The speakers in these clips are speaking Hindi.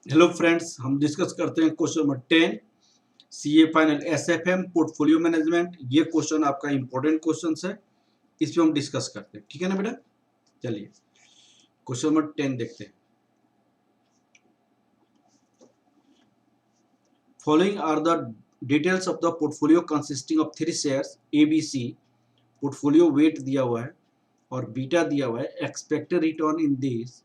हेलो फ्रेंड्स, हम डिस्कस करते हैं question number 10 CA final SFM portfolio management. ये क्वेश्चन आपका इंपॉर्टेंट क्वेश्चन है, इस पे हम डिस्कस करते हैं। ठीक है ना बेटा, चलिए क्वेश्चन नंबर 10 देखते हैं। Following are the details of the portfolio consisting of 3 shares ABC. Portfolio weight दिया हुआ है और बीटा दिया हुआ है। एक्सपेक्टेड रिटर्न इन दिस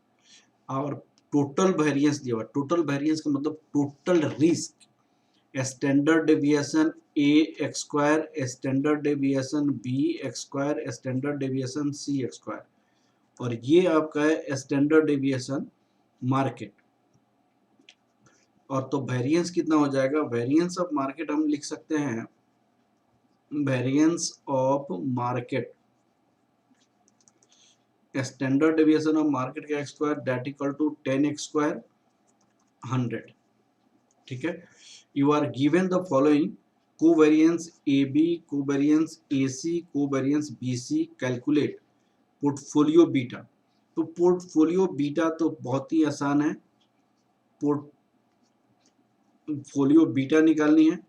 और टोटल वेरिएंस दिया हुआ है। टोटल वेरिएंस का मतलब total risk, standard deviation A X square, standard deviation B X square, standard deviation C X square, और ये आपका है स्टैंडर्ड डेविएशन मार्केट। और तो वेरिएंस कितना हो जाएगा? वेरिएंस ऑफ मार्केट हम लिख सकते हैं, variance of market standard deviation of market का X square that equal to 10 X square 100। ठीक है, you are given the following covariance A B, covariance A C, covariance B C, calculate portfolio beta. तो पोर्टफोलियो बीटा तो बहुत ही आसान है, पोर्टफोलियो बीटा निकालनी है।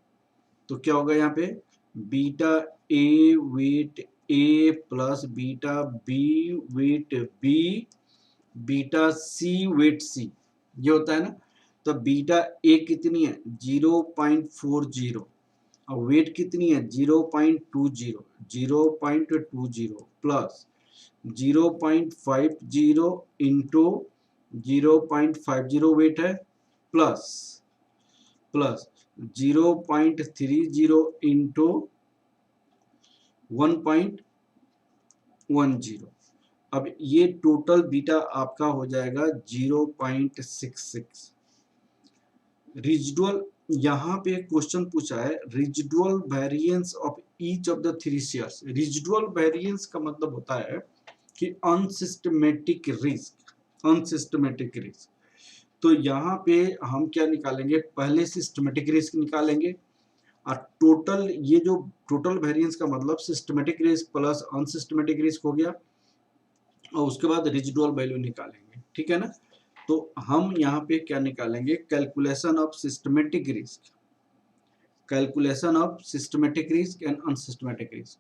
तो क्या होगा यहाँ पे? Beta A weight A plus beta B weight B, beta C weight C, ये होता है ना। तो बीटा ए कितनी है? 0.40 और वेट कितनी है? 0.20, 0.20 प्लस 0.50 इंटू 0.50 वेट है, प्लस 0.30 इंटू 1.10। अब ये टोटल बीटा आपका हो जाएगा 0.66। रिजिडुअल, यहाँ पे क्वेश्चन पूछा है residual variance of each of the 3 shares. Residual variance का मतलब होता है कि अनसिस्टमेटिक रिस्क, अनसिस्टमेटिक रिस्क। तो यहाँ पे हम क्या निकालेंगे? पहले सिस्टमेटिक रिस्क निकालेंगे और टोटल, ये जो टोटल वेरिएंस का मतलब systematic risk plus unsystematic risk हो गया, और उसके बाद रेजिडुअल वैल्यू निकालेंगे। ठीक है ना। तो हम यहाँ पे क्या निकालेंगे? Calculation of systematic risk, calculation of systematic risk and unsystematic risk,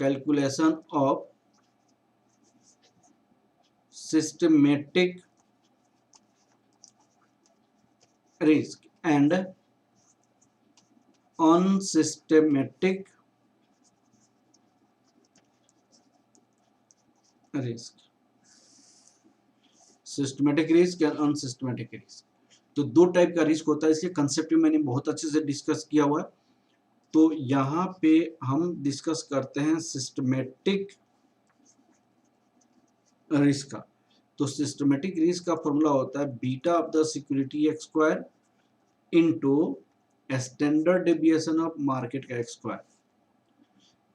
calculation of systematic risk and unsystematic risk, systematic risk and unsystematic risk. तो दो टाइप का रिस्क होता है, इसके कंसेप्ट में मैंने बहुत अच्छे से डिस्कस किया हुआ है। तो यहाँ पे हम डिस्कस करते हैं सिस्टमेटिक रिस्क का। तो सिस्टमेटिक रिस्क का फॉर्मूला होता है beta of the security x square into standard deviation of market का एक्स स्क्वायर।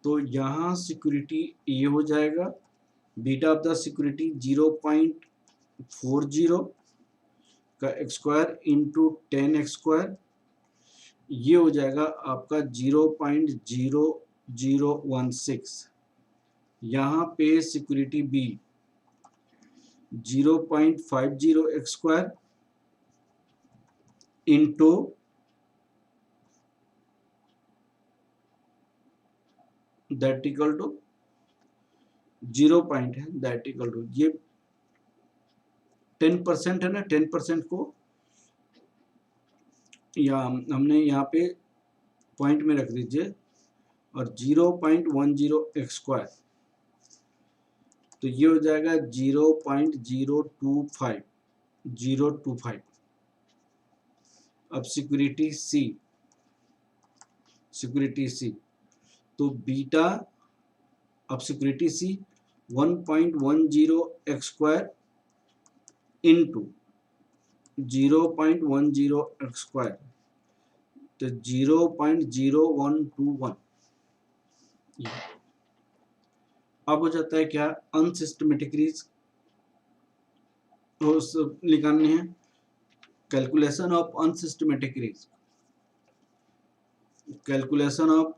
तो यहाँ सिक्योरिटी ए हो जाएगा, बीटा ऑफ द सिक्योरिटी 0.40 का X square into 10 X square, ये हो जाएगा आपका 0.0016। यहाँ पे security B 0.50 X square into that equal to 0 point है, दैट इक्वल टू ये 10% है ना, 10% को या हमने यहाँ पे पॉइंट में रख दीजिए, और 0.10 एक्स स्क्वायर, तो ये हो जाएगा 0.025। अब सिक्योरिटी सी, तो बीटा अब सिक्योरिटी सी 1.10 x square into 0.10 x square, तो 0.0121। अब हो जाता है क्या? अनसिस्टमेटिक रिस्क निकालने हैं। Calculation of unsystematic risk, calculation of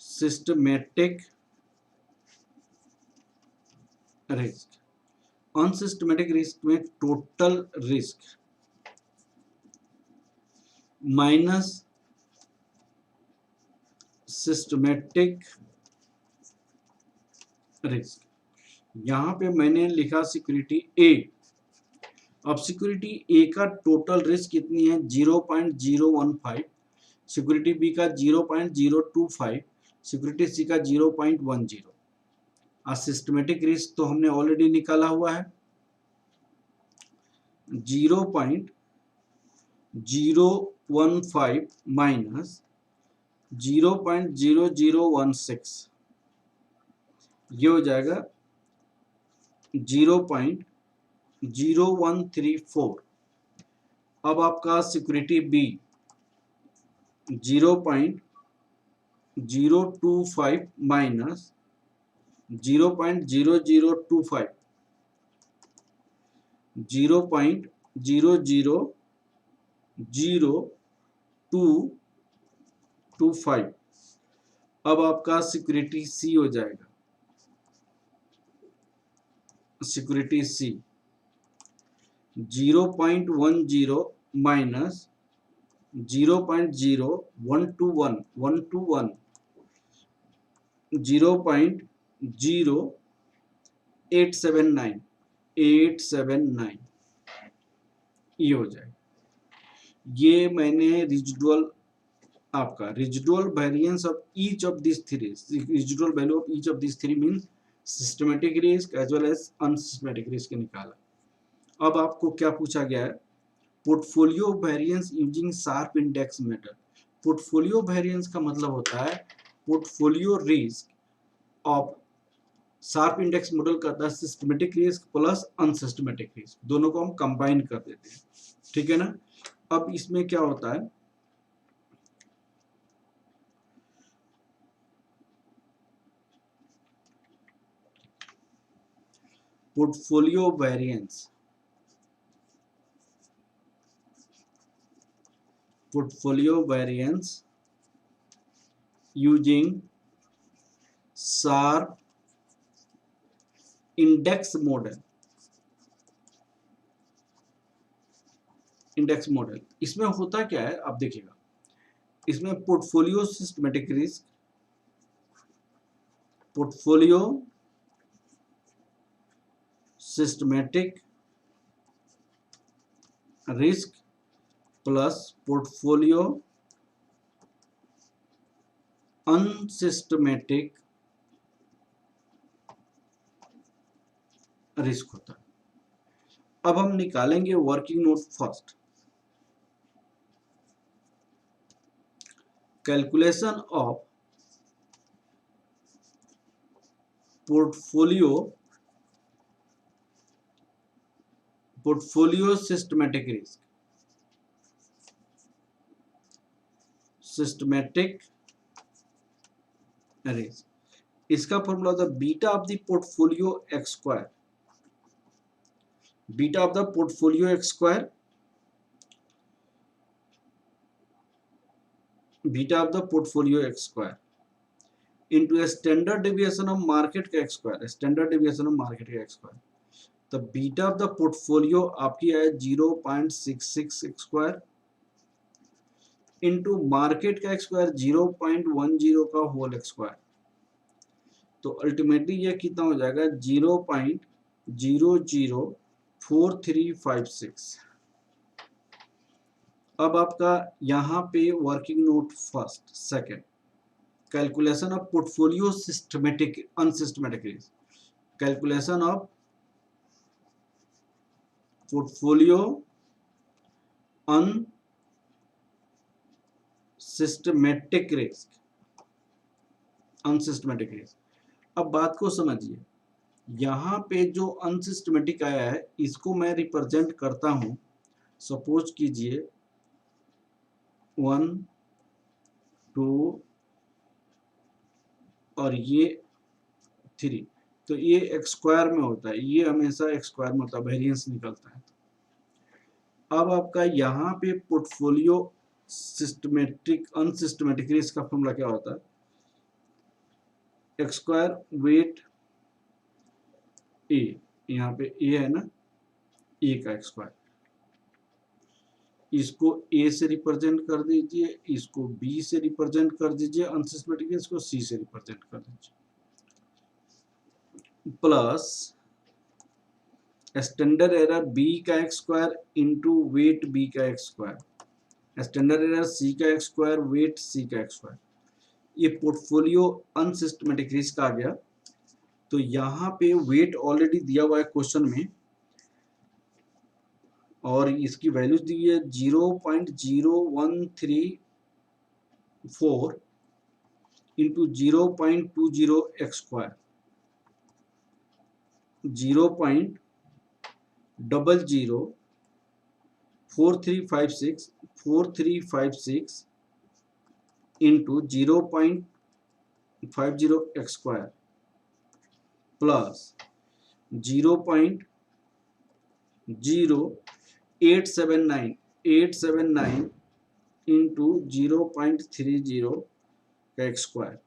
unsystematic risk. Unsystematic risk में total risk minus systematic risk. यहां पे मैंने लिखा सिक्योरिटी ए। अब सिक्योरिटी ए का टोटल रिस्क कितनी है? 0.015, सिक्योरिटी बी का 0.025, सिक्योरिटी सी का 0.10। सिस्टमेटिक रिस्क तो हमने ऑलरेडी निकाला हुआ है, 0.015 माइनस 0.0016, ये हो जाएगा 0.0134। अब आपका सिक्योरिटी बी 0.025 माइनस 0.0025, 0.0000225। अब आपका सिक्योरिटी सी हो जाएगा, सिक्योरिटी सी 0.10 माइनस 0.0121, 0.0879, 879, ये हो जाएगा। ये मैंने रिजिडुअल, आपका residual variance of each of this three, residual value of each of this three means systematic risk as well as unsystematic risk निकाला। अब आपको क्या पूछा गया है? Portfolio variance using Sharpe index method. Portfolio variance का मतलब होता है portfolio risk of Sharpe index model करता है systematic risk plus unsystematic risk, दोनों को हम कंबाइन कर देते हैं, ठीक है ना। अब इसमें क्या होता है, portfolio variance, portfolio variance using SHARP index model, index model. इसमें होता क्या है आप देखिएगा, इसमें portfolio systematic risk, portfolio systematic risk plus portfolio unsystematic risk होता है। अब हम निकालेंगे working node first. Calculation of portfolio systematic risk, systematic risk, इसका फॉर्मूला होता है beta of the portfolio x square, beta of the portfolio x square, beta of the portfolio x square into standard deviation of market का X square, standard deviation of market का एक्स स्क्वायर। तो बीटा ऑफ द पोर्टफोलियो आपकी है 0.66 एक्स स्क्वायर इंटू मार्केट का एक्स स्क्वायर 0.10 का होल एक्स स्क्वायर। तो अल्टीमेटली ये कितना हो जाएगा 0.004356। अब आपका यहाँ पे working node first second, calculation of portfolio systematic unsystematic risk, calculation of portfolio unsystematic risk, unsystematic risk. अब बात को समझिए, यहाँ पे जो अनसिस्टमेटिक आया है इसको मैं रिप्रेजेंट करता हूँ, सपोज कीजिए 1 2 और ये 3, तो ये एक्स स्क्वायर में होता है, ये हमेशा एक्स स्क्वायर में होता है, वेरिएंस निकलता है। अब आपका यहाँ पे पोर्टफोलियो सिस्टमेटिक अनसिस्टमेटिक रिस्क का फॉर्मूला क्या होता है, एक्स स्क्वायर वेट ए यहाँ पे ए है ना, ए का स्क्वायर, इसको ए से रिप्रेजेंट कर दीजिए, इसको बी से रिप्रेजेंट कर दीजिए अनसिस्टेमेटिक, इसको सी से रिप्रेजेंट कर दीजिए, प्लस स्टैंडर्ड एरर बी का X square into weight B का X square, standard error C का एक्स स्क्वायर वेट सी का एक्स स्क्वायर। ये पोर्टफोलियो अनसिस्टमेटिक रिस्क आ गया। तो यहाँ पे वेट ऑलरेडी दिया हुआ है क्वेश्चन में, और इसकी वैल्यूज दी है 0.0134 into 0.20 x square, 0.004356 into 0.50 X square plus 0.0879 into 0.30 का एक्स स्क्वायर।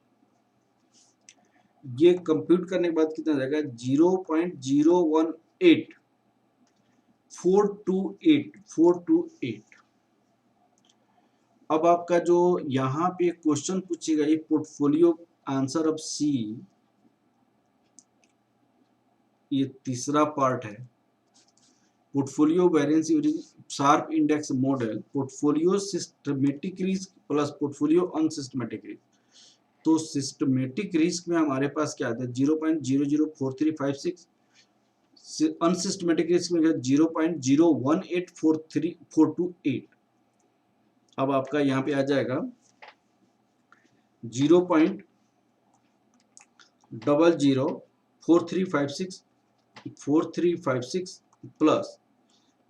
ये कंप्यूट करने के बाद कितना जाएगा, 0.018428। अब आपका जो यहाँ पे क्वेश्चन पूछेगा, ये पोर्टफोलियो आंसर ऑफ सी, ये तीसरा पार्ट है, portfolio variance using Sharpe index model, portfolio systematic risk plus portfolio unsystematic risk. तो सिस्टमेटिक रिस्क में हमारे पास क्या आता है 0.004356, अनसिस्टमेटिक रिस्क में 0.01843428। अब आपका यहाँ पे आ जाएगा 0.004356 प्लस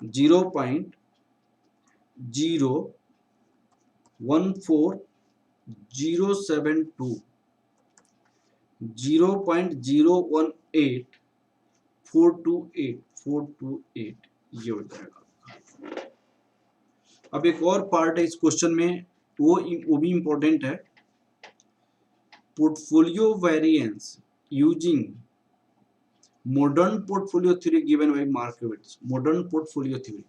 0.014072 0.018428 ये हो जाएगा। अब एक और पार्ट है इस क्वेश्चन में, वो भी इंपॉर्टेंट है, portfolio variance using modern portfolio theory given by Markowitz, modern portfolio theory.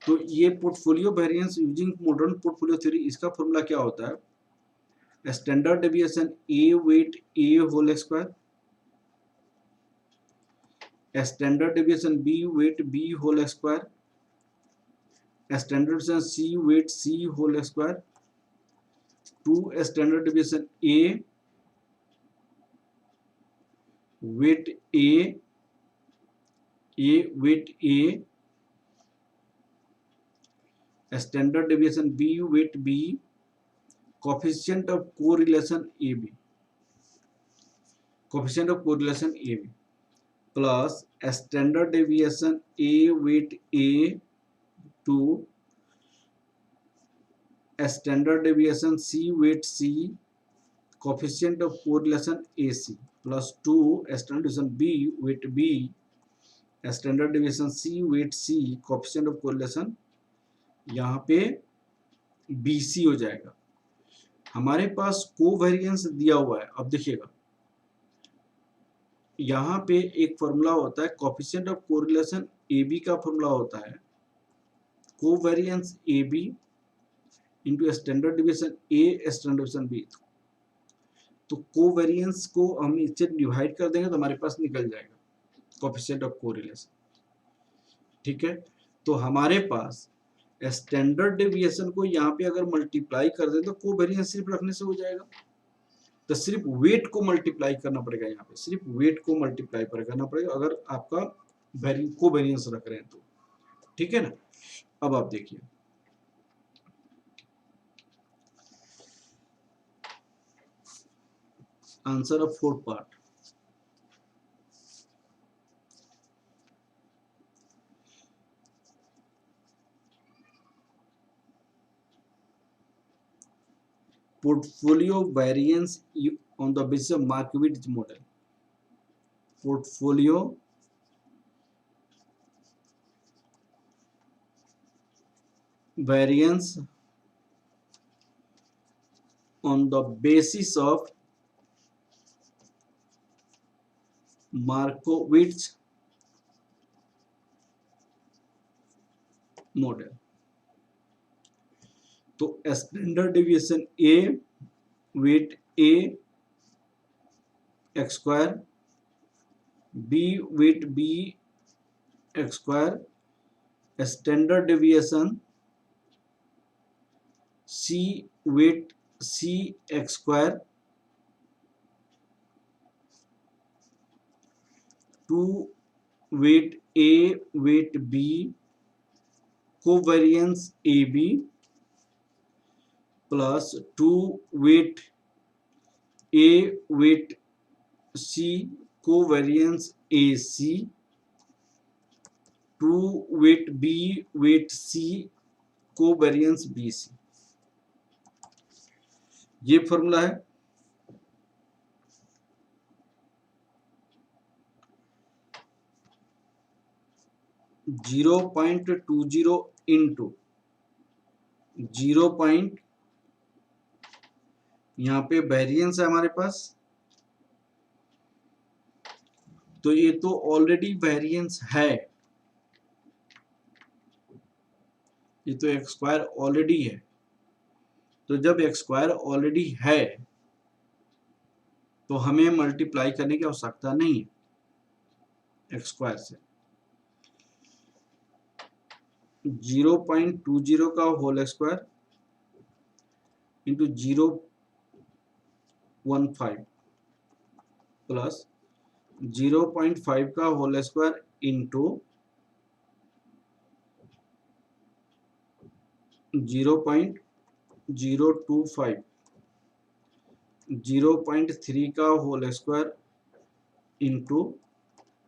तो ये portfolio variance using modern portfolio theory, इसका फॉर्मूला क्या होता है, standard deviation A weight A whole square, standard deviation B weight B whole square, standard deviation C weight C whole square, two standard deviation A weight A weight A, standard deviation B weight B, coefficient of correlation A B, coefficient of correlation A B, plus standard deviation A weight A two standard deviation C weight C, coefficient of correlation A C, plus two standard deviation B weight B, standard deviation C weight C, coefficient of correlation यहाँ पे बीसी हो जाएगा। हमारे पास कोवेरिएंस दिया हुआ है। अब देखिएगा यहाँ पे एक फॉर्मूला होता है coefficient of correlation A B का फॉर्मूला होता है covariance A B into standard deviation A standard deviation B. तो कोवेरिएंस को हम इससे डिवाइड कर देंगे तो हमारे पास निकल जाएगा कोफिशिएंट ऑफ कोरिलेशन। ठीक है, तो हमारे पास स्टैंडर्ड डेविएशन को यहाँ पे अगर मल्टीप्लाई कर दें तो कोवेरिएंस सिर्फ रखने से हो जाएगा। तो सिर्फ वेट को मल्टीप्लाई करना पड़ेगा, यहाँ पे सिर्फ वेट को मल्टीप्लाई करना पड़ेगा अगर आपका कोवेरिएंस रख रहे हैं तो। ठीक है ना, अब आप देखिए answer of fourth part, portfolio variance on the basis of Markowitz model, portfolio variance on the basis of Markowitz model. तो standard deviation A, weight A X square, B weight B X square, standard deviation C weight C X square, 2 weight A weight B covariance A B plus 2 weight A weight C covariance A C, 2 weight B weight C covariance B C. ये फॉर्मूला है। Zero point two zero into 0 point, यहाँ पे वेरिएंस है हमारे पास, तो ये तो ऑलरेडी वेरिएंस है, ये तो एक्स स्क्वायर ऑलरेडी है। तो जब एक्स स्क्वायर ऑलरेडी है तो हमें मल्टीप्लाई करने की आवश्यकता नहीं है एक्स स्क्वायर से। 0.20 का होल स्क्वायर इंटू 0.15 प्लस 0.5 का होल स्क्वायर इंटू 0.025, 0.3 का whole square into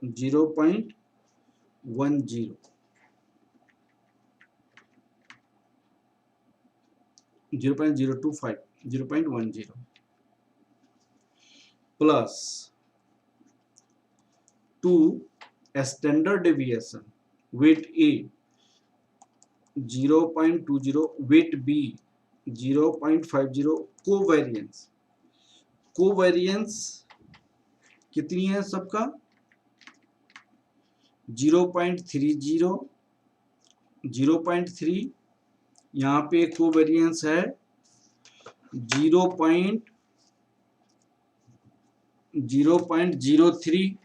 0.10, 0.025, 0.10 plus 2 standard deviation weight A 0.20, weight B 0.50, covariance कितनी है सबका 0.30, 0.3, यहाँ पे कोवेरिएंस है 0.03, 0.03,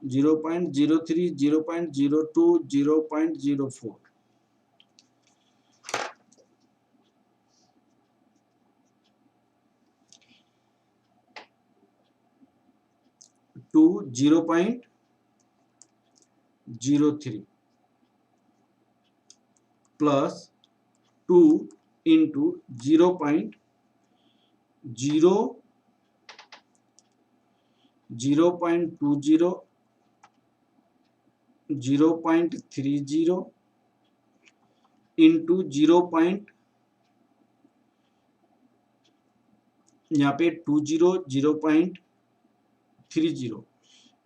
0.02, 0.04। Two 0.03 plus 2 into 0.0, 0.20, 0.30 into 0. यहाँ पे 20, 0.30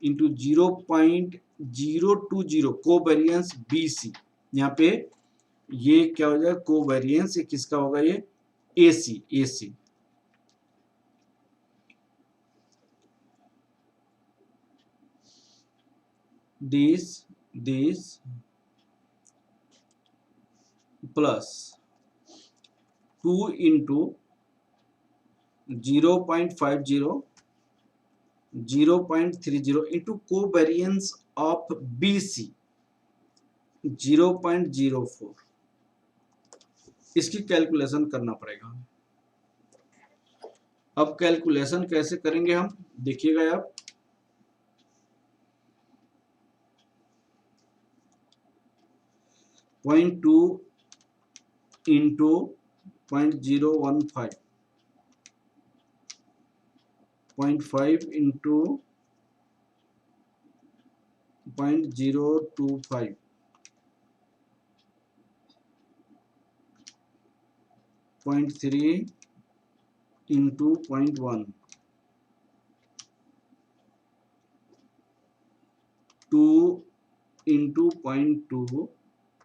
इंटू 0.020 कोवेरिएंस बी सी। यहाँ पे ये क्या हो जाएगा कोवेरिएंस, ये किसका होगा ये AC, AC this plus 2 into 0.50, 0.30 into covariance of BC 0.04। इसकी कैलकुलेशन करना पड़ेगा। अब कैलकुलेशन कैसे करेंगे हम देखिएगा आप, point 2 into 0.015, 0.5 into 0.025, 0.3 into 0.1, 2 into 0.2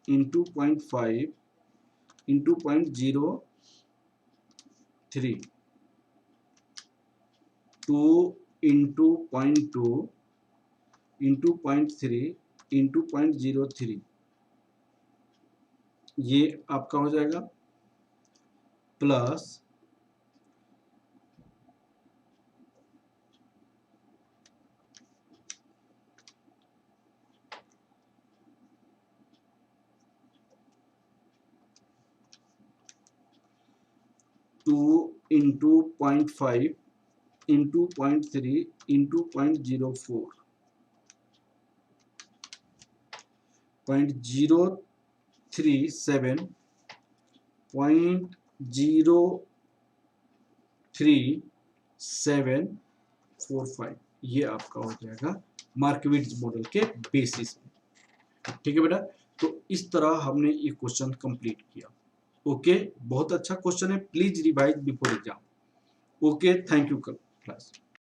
into 0.5 into 0.03, 2 into 0.2 into 0.3 into 0.03 ये आपका हो जाएगा प्लस 2 into 0.5 into 0.3 into 0.04 0.037 0.03745 ये आपका हो जाएगा मार्कविट्ज मॉडल के बेसिस पे। ठीक है बेटा, तो इस तरह हमने ये क्वेश्चन कंप्लीट किया। ओके, बहुत अच्छा क्वेश्चन है, please revise before exam. Okay, thank you class.